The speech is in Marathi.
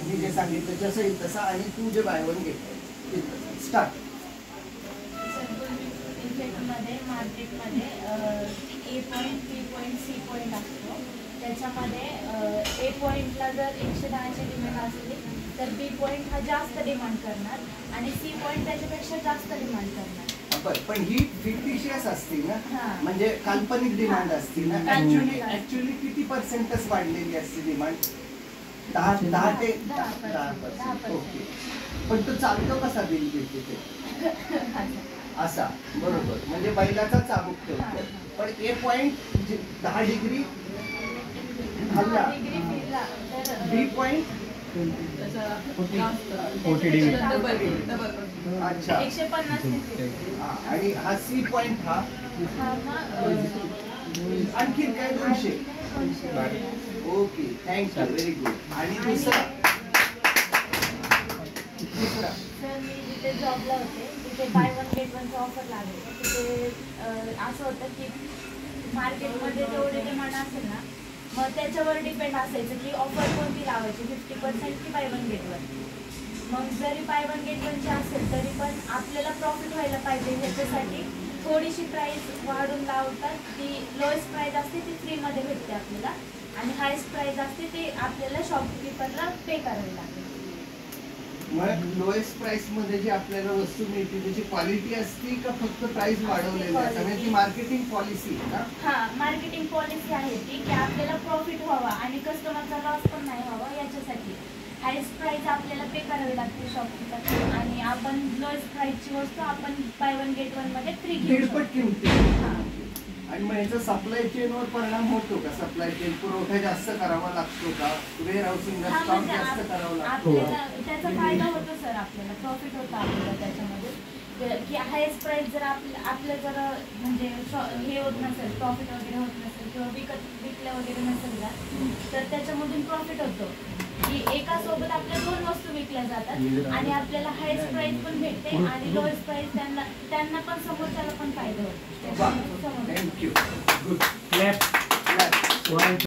मी जे सांगितलं जसं येईल तसं, आणि तू जे बाय वन घेत स्टार्ट. मध्ये मार्केटमध्ये ए पॉईंट, बी पॉईंट, सी पॉईंट असतो. त्याच्यामध्ये ए पॉईंटला जर 110ची डिमांड असली तर बी पॉईंट हा जास्त डिमांड करणार आणि सी पॉईंट त्याच्यापेक्षा जास्त डिमांड करणार. पण ही फिक्टिशियस असतील ना, म्हणजे काल्पनिक डिमांड असतील ना. ऍक्च्युली किती पर्सेंटच वाढलेली असते डिमांड? 10 ते 10%. ओके. पण तो चालतो कसा बिल घेते ते असा, बरोबर, म्हणजे बैलाचा चाबूक ठेवतो. पण ए पॉईंट 10 डिग्री हल्ला, बी पॉईंट 40 डिग्री, अच्छा, 150. आणि हा सी पॉईंट हा आणखी काय 200. Okay, thank you, very good. आणि दुसरा सर, मी जिथे जॉबला होते तिथे बाय वन गेट वनचं ऑफर लागले. तिथे असं होतं की मार्केटमध्ये जेवढे डिमांड असेल ना, मग त्याच्यावर डिपेंड असायचं की ऑफर कोणती लावायची, 50% की बाय वन गेट वन. मग जरी बाय वन गेट वनची असेल तरी पण आपल्याला प्रॉफिट व्हायला पाहिजे, ह्याच्यासाठी थोडीशी प्राईस वाढून लावतात. ती लोएस्ट प्राईस असते ती फ्रीमध्ये भेटते आपल्याला, आणि हायेस्ट प्राईस असते ती आपल्याला शॉपकीपरला पे करावी लागते. मग लोएस्ट प्राइस मध्ये जी आपल्याला वस्तू मिळते त्याची क्वालिटी असते का फक्त प्राइस वाढवलेली असते? म्हणजे ती मार्केटिंग पॉलिसी आहे का? हां, मार्केटिंग पॉलिसी आहे ती, की आपल्याला प्रॉफिट व्हावा आणि कस्टमरचा लॉस पण नाही व्हावा, याच्यासाठी हायेस्ट प्राइस आपल्याला पे करावी लागते शॉपकीपर, आणि आपण लोएस्ट प्राइसची वस्तू आपण बाय वन गेट वन मध्ये फ्री घेऊ शकतो. 1.5 किमती. आणि मग याचा सप्लाय चेनवर परिणाम होतो का? सप्लाय चेन पुरवठा जास्त करावा लागतो का? वेअर हाऊसिंगला स्टॉक जास्त करावा लागतो? त्याचा फायदा होतो सर, आपल्याला प्रॉफिट होतं आपल्याला त्याच्यामध्ये, की हायेस्ट प्राइस जर आपलं जर म्हणजे हे होत नसेल, प्रॉफिट वगैरे होत नसेल किंवा विकल्या वगैरे नसेल का, तर त्याच्यामधून प्रॉफिट होतो की एका सोबत आपल्या 2 वस्तू विकल्या जातात आणि आपल्याला हायेस्ट प्राइस पण भेटते आणि लोएस्ट प्राइस त्यांना पण समोरच्याला पण फायदा होतो. थँक्यू. गुड.